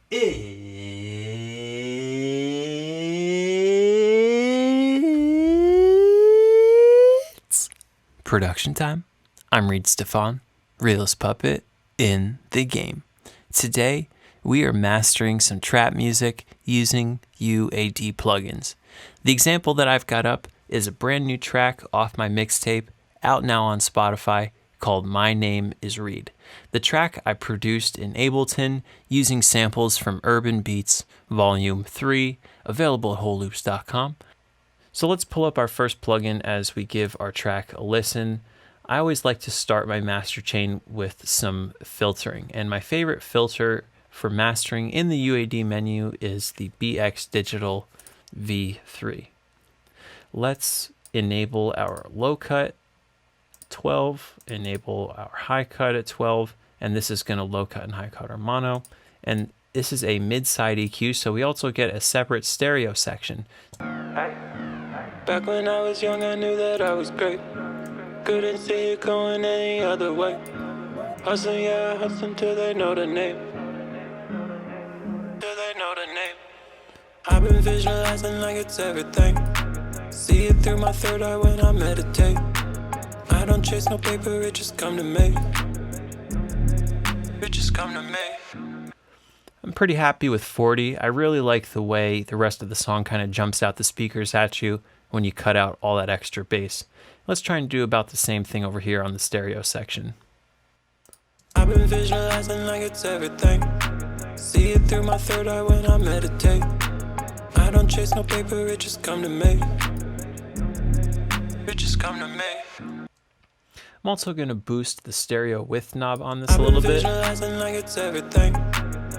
It's production time. I'm Reid Stefan, realist puppet in the game. Today, we are mastering some trap music using UAD plugins. The example that I've got up is a brand new track off my mixtape, out now on Spotify, called My Name is Reid. The track I produced in Ableton using samples from Urban Beats Volume 3, available at wholeloops.com. So let's pull up our first plugin as we give our track a listen. I always like to start my master chain with some filtering, and my favorite filter for mastering in the UAD menu is the BX Digital V3. Let's enable our low cut 12, enable our high cut at 12, and this is going to low cut and high cut our mono. And this is a mid-side EQ, so we also get a separate stereo section. Back when I was young, I knew that I was great. Couldn't see it going any other way. Hustling, yeah, hustling till they know the name. Till they know the name. I've been visualizing like it's everything. See it through my third eye when I meditate. I don't chase no paper, it just come to me. It just come to me. I'm pretty happy with 40. I really like the way the rest of the song kind of jumps out the speakers at you when you cut out all that extra bass. Let's try and do about the same thing over here on the stereo section. I've been visualizing like it's everything. See it through my third eye when I meditate. I don't chase no paper, it just come to me. It just come to me. I'm also going to boost the stereo width knob on this a little bit. Like it's everything.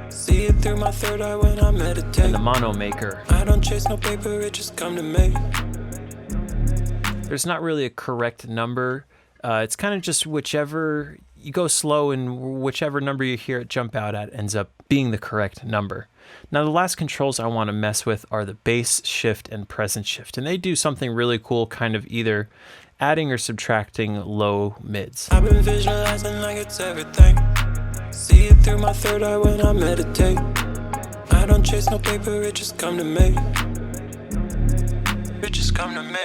See it through my third eye when I meditate. And the mono maker. I don't chase no paper, it just come to me. There's not really a correct number. It's kind of just whichever you go slow, and whichever number you hear it jump out at ends up being the correct number. Now, the last controls I want to mess with are the bass shift and presence shift, and they do something really cool, kind of either adding or subtracting low mids. I've been visualizing like it's everything. See it through my third eye when I meditate. I don't chase no paper, it just come to me. It just come to me.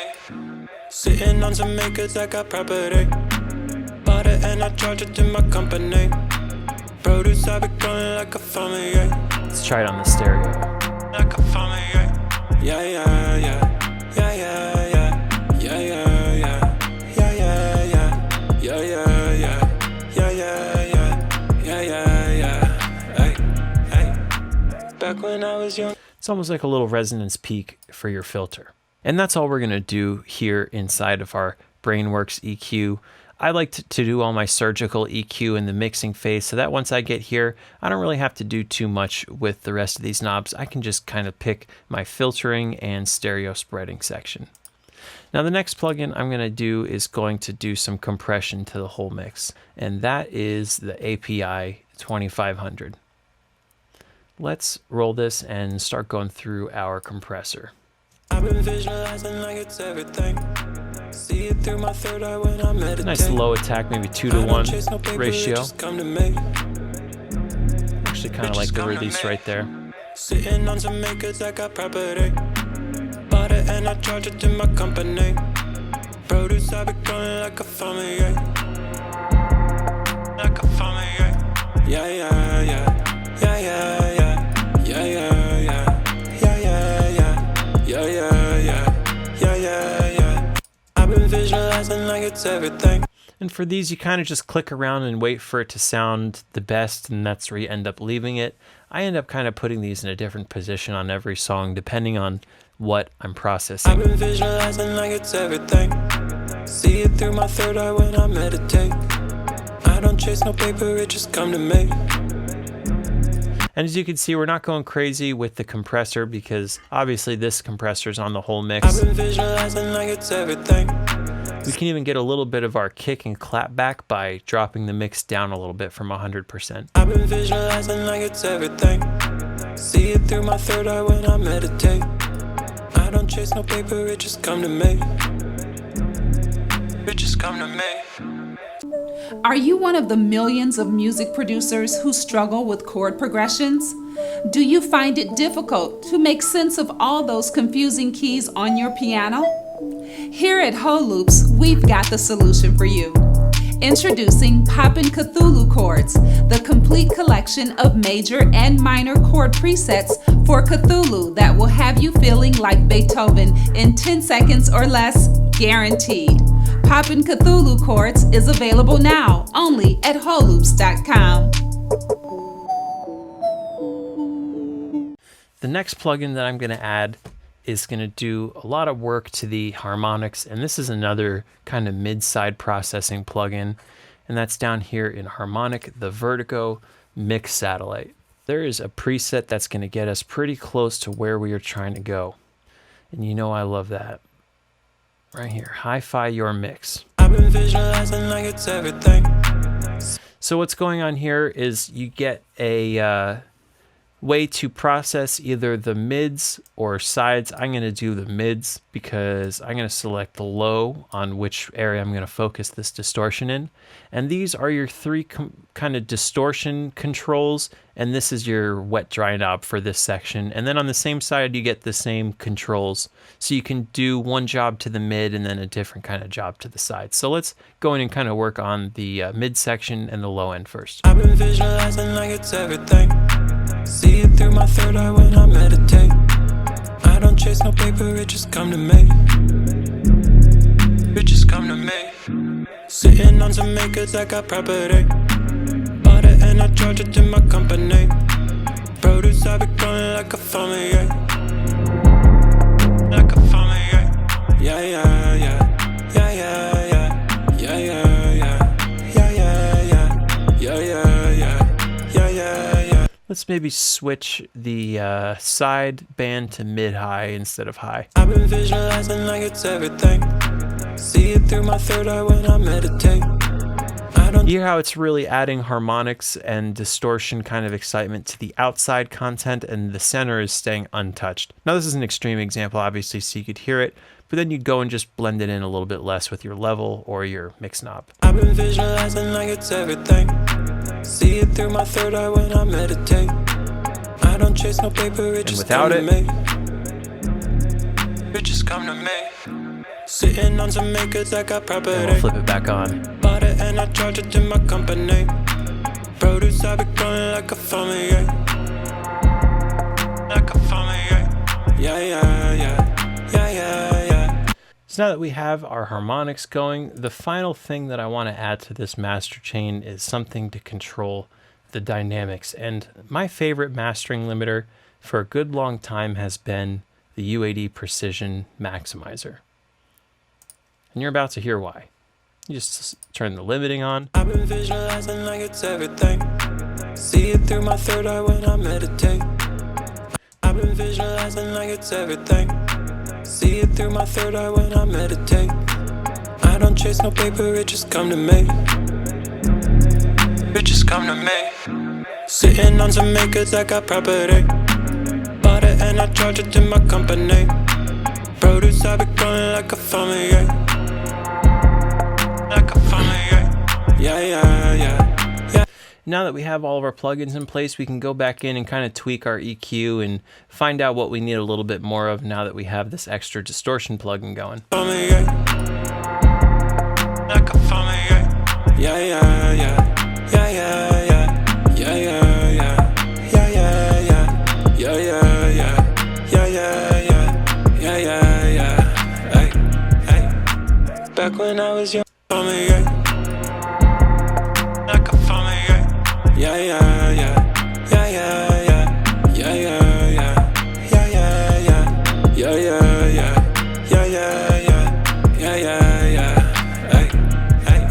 Sitting on some makers, I got property. Bought it and I charge it to my company. Produce, I be going like a familiar. Let's try it on the stereo. Like a familiar. Yeah, yeah, yeah. Yeah, yeah, yeah. Yeah, yeah, yeah. Yeah, yeah, yeah. Yeah, yeah, yeah. Yeah, yeah, yeah. Yeah, yeah, yeah. Hey, hey. Back when I was young. It's almost like a little resonance peak for your filter. And that's all we're going to do here inside of our Brainworks EQ. I like to do all my surgical EQ in the mixing phase, so that once I get here, I don't really have to do too much with the rest of these knobs. I can just kind of pick my filtering and stereo spreading section. Now the next plugin I'm going to do is going to do some compression to the whole mix, and that is the API 2500. Let's roll this and start going through our compressor. I've been visualizing like it's everything. See it through my third eye when I meditate. Nice low attack, maybe 2-to-1 ratio. Actually kind of like the release right there. Sitting on some makers, I got property. Bought it and I charge it to my company. Produce, I be going like a familiar. Like a familiar. Yeah, yeah, yeah. Yeah, yeah, yeah. Yeah, yeah, yeah. Yeah, yeah, yeah. Yeah, yeah, yeah. Yeah, yeah, yeah. I've been visualizing like it's everything. And for these, you kind of just click around and wait for it to sound the best, and that's where you end up leaving it. I end up kind of putting these in a different position on every song, depending on what I'm processing. I've been visualizing like it's everything. See it through my third eye when I meditate. I don't chase no paper, it just come to me. And as you can see, we're not going crazy with the compressor because obviously this compressor is on the whole mix. I've been visualizing like it's everything. We can even get a little bit of our kick and clap back by dropping the mix down a little bit from 100%. I've been visualizing like it's everything. See it through my third eye when I meditate. I don't chase no paper, it just come to me. It just come to me. Are you one of the millions of music producers who struggle with chord progressions? Do you find it difficult to make sense of all those confusing keys on your piano? Here at Holoops, we've got the solution for you. Introducing Poppin' Cthulhu Chords, the complete collection of major and minor chord presets for Cthulhu that will have you feeling like Beethoven in 10 seconds or less, guaranteed. Poppin' Cthulhu Chords is available now only at holoops.com. The next plugin that I'm going to add is going to do a lot of work to the Harmonics, and this is another kind of mid-side processing plugin, and that's down here in Harmonic, the Vertigo Mix Satellite. There is a preset that's going to get us pretty close to where we are trying to go, and you know I love that. Right here, Hi-Fi Your Mix. I've been visualizing like it's everything. So what's going on here is you get a way to process either the mids or sides. I'm going to do the mids because I'm going to select the low on which area I'm going to focus this distortion in. And these are your three kind of distortion controls, and this is your wet dry knob for this section. And then on the same side you get the same controls, so you can do one job to the mid and then a different kind of job to the side. So let's go in and kind of work on the mid section and the low end first. I've been visualizing like it's everything. See it through my third eye when I meditate. I don't chase no paper, it just come to me. It just come to me. Sitting on some makers, I got property. Bought it and I charge it to my company. Produce, I be growing like a farmer, like a farmer, yeah, yeah, yeah, yeah, yeah, yeah, yeah, yeah, yeah, yeah, yeah, yeah, yeah, yeah, yeah, yeah. Let's maybe switch the side band to mid-high instead of high. I've been visualizing like it's everything. See it through my third eye when I meditate. You hear how it's really adding harmonics and distortion kind of excitement to the outside content, and the center is staying untouched. Now this is an extreme example, obviously, so you could hear it, but then you go and just blend it in a little bit less with your level or your mix knob. I've been visualizing like it's everything. See it through my third eye when I meditate. I don't chase no paper, it just come to me. It just come to me. Sitting on some makers, I got property. And we'll flip it back on. Bought it and I charge it to my company. Produce, I be growing like a farmer, yeah. Like a farmer, yeah. Yeah, yeah, yeah, yeah, yeah, yeah. So now that we have our harmonics going, the final thing that I want to add to this master chain is something to control the dynamics. And my favorite mastering limiter for a good long time has been the UAD Precision Maximizer. And you're about to hear why. You just turn the limiting on. I've been visualizing like it's everything. See it through my third eye when I meditate. I've been visualizing like it's everything. See it through my third eye when I meditate. I don't chase no paper, it just come to me. It just come to me. Sitting on some makers, I got property. Bought it and I charge it to my company. Produce, I be growing like a farmer, yeah. Like a farmer, yeah. Yeah, yeah, yeah, yeah. Now that we have all of our plugins in place, we can go back in and kind of tweak our EQ and find out what we need a little bit more of now that we have this extra distortion plugin going. Farmer, yeah. Like a farmer, yeah. Yeah, yeah, yeah, yeah, yeah, yeah, yeah, yeah, yeah, yeah, yeah, yeah, yeah, yeah, yeah, yeah, yeah, yeah, yeah. Hey, hey. Back when I was young, farmer, yeah. Like a farmer, yeah. Yeah, yeah, yeah, yeah, yeah, yeah, yeah, yeah, yeah, yeah, yeah, yeah, yeah, yeah, yeah, yeah, yeah, yeah, yeah, yeah. Hey, hey.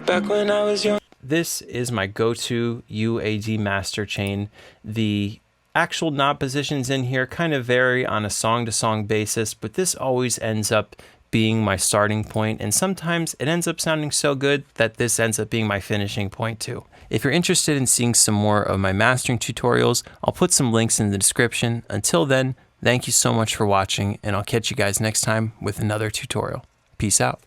Back when I was young. This is my go-to UAD master chain. The actual knob positions in here kind of vary on a song-to-song basis, but this always ends up being my starting point, and sometimes it ends up sounding so good that this ends up being my finishing point too. If you're interested in seeing some more of my mastering tutorials, I'll put some links in the description. Until then, thank you so much for watching, and I'll catch you guys next time with another tutorial. Peace out.